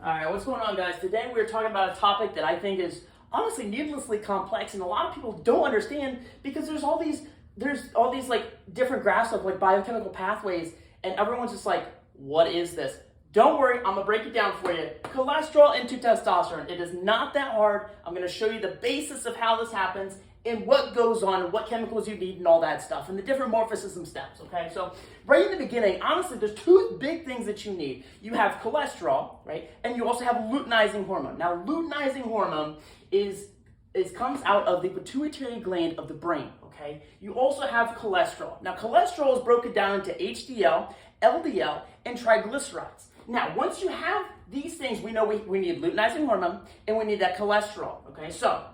All right, what's going on, guys? Today we're talking about a topic that I think is honestly needlessly complex, and a lot of people don't understand because there's all these like different graphs of like biochemical pathways, and everyone's just like, what is this? Don't worry, I'm gonna break it down for you. Cholesterol into testosterone. It is not that hard. I'm gonna show you the basis of how this happens and what goes on and what chemicals you need and all that stuff and the different morphocism steps, okay? So right in the beginning, honestly, there's two big things that you need. You have cholesterol, right? And you also have luteinizing hormone. Now, luteinizing hormone comes out of the pituitary gland of the brain, okay? You also have cholesterol. Now, cholesterol is broken down into HDL, LDL, and triglycerides. Now, once you have these things, we know we need luteinizing hormone and we need that cholesterol, okay? So,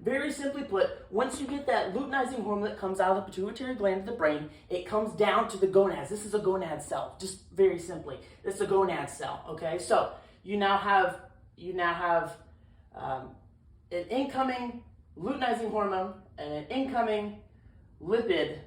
very simply put, once you get that luteinizing hormone that comes out of the pituitary gland of the brain, it comes down to the gonads. This is a gonad cell, just very simply. This is a gonad cell, okay? So you now have an incoming luteinizing hormone and an incoming lipid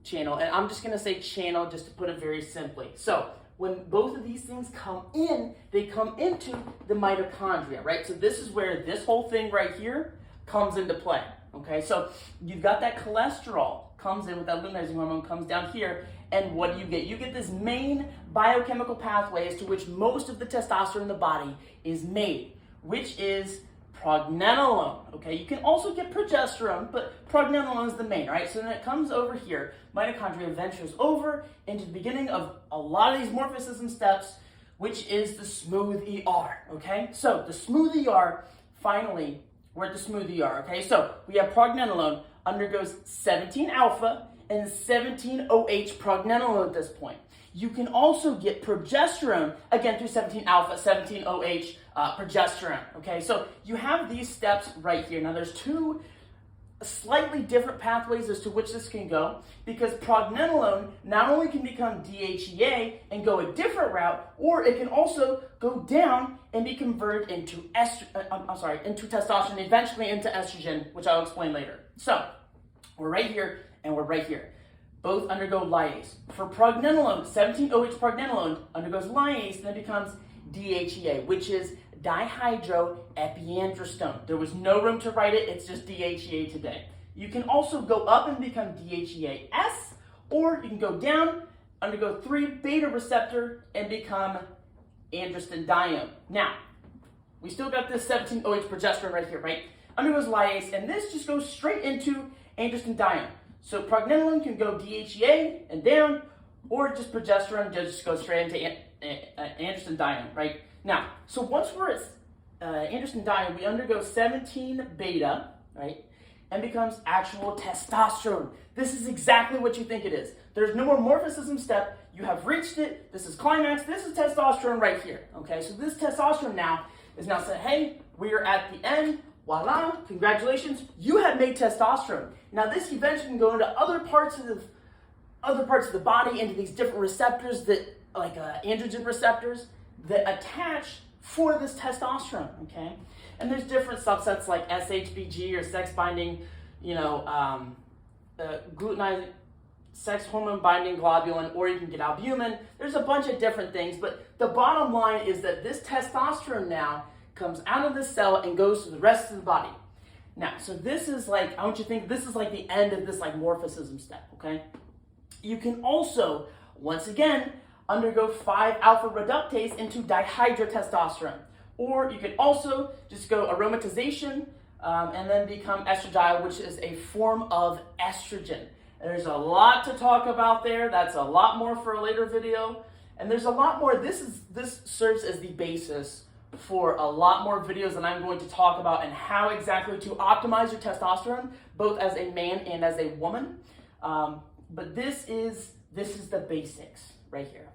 channel. And I'm just gonna say channel just to put it very simply. So when both of these things come in, they come into the mitochondria, right? So this is where this whole thing right here comes into play, okay? So you've got that cholesterol comes in with that luteinizing hormone, comes down here, and what do you get? You get this main biochemical pathway as to which most of the testosterone in the body is made, which is pregnenolone, okay? You can also get progesterone, but pregnenolone is the main, right? So then it comes over here, mitochondria ventures over into the beginning of a lot of these morphocism steps, which is the smooth ER, okay? So the smooth ER, finally, we're at the smooth ER, okay? So we have pregnenolone undergoes 17-alpha and 17-OH pregnenolone at this point. You can also get progesterone, again, through 17-alpha, 17-OH progesterone, okay? So you have these steps right here. Now, there's two slightly different pathways as to which this can go, because pregnenolone not only can become DHEA and go a different route, or it can also go down and be converted into into testosterone, eventually into estrogen, which I'll explain later. So we're right here and we're right here. Both undergo lyase. For pregnenolone, 17-OH pregnenolone undergoes lyase, then becomes DHEA, which is dihydroepiandrosterone. There was no room to write it, it's just DHEA today. You can also go up and become DHEA-S, or you can go down, undergo 3-beta receptor, and become androstenedione. Now, we still got this 17-OH progesterone right here, right? Undergoes lyase, and this just goes straight into androstenedione. So pregnenolone can go DHEA and down, or just progesterone just goes straight into androstenedione, right? Now, so once we're at androstenedione, we undergo 17-beta, right, and becomes actual testosterone. This is exactly what you think it is. There's no more morphocism step. You have reached it. This is climax. This is testosterone right here, okay? So this testosterone now is now saying, hey, we are at the end. Voila, congratulations, you have made testosterone. Now this eventually can go into other parts of the body, into these different receptors that, like androgen receptors, that attach for this testosterone, okay? And there's different subsets like SHBG or sex binding, glutenizing, sex hormone binding globulin, or you can get albumin. There's a bunch of different things, but the bottom line is that this testosterone now comes out of the cell and goes to the rest of the body. Now, so this is like, I want you to think this is like the end of this like morphocism step, okay? You can also, once again, undergo 5-alpha reductase into dihydrotestosterone. Or you can also just go aromatization and then become estradiol, which is a form of estrogen. And there's a lot to talk about there. That's a lot more for a later video. And there's a lot more. This serves as the basis for a lot more videos that I'm going to talk about and how exactly to optimize your testosterone, both as a man and as a woman. But this is the basics right here.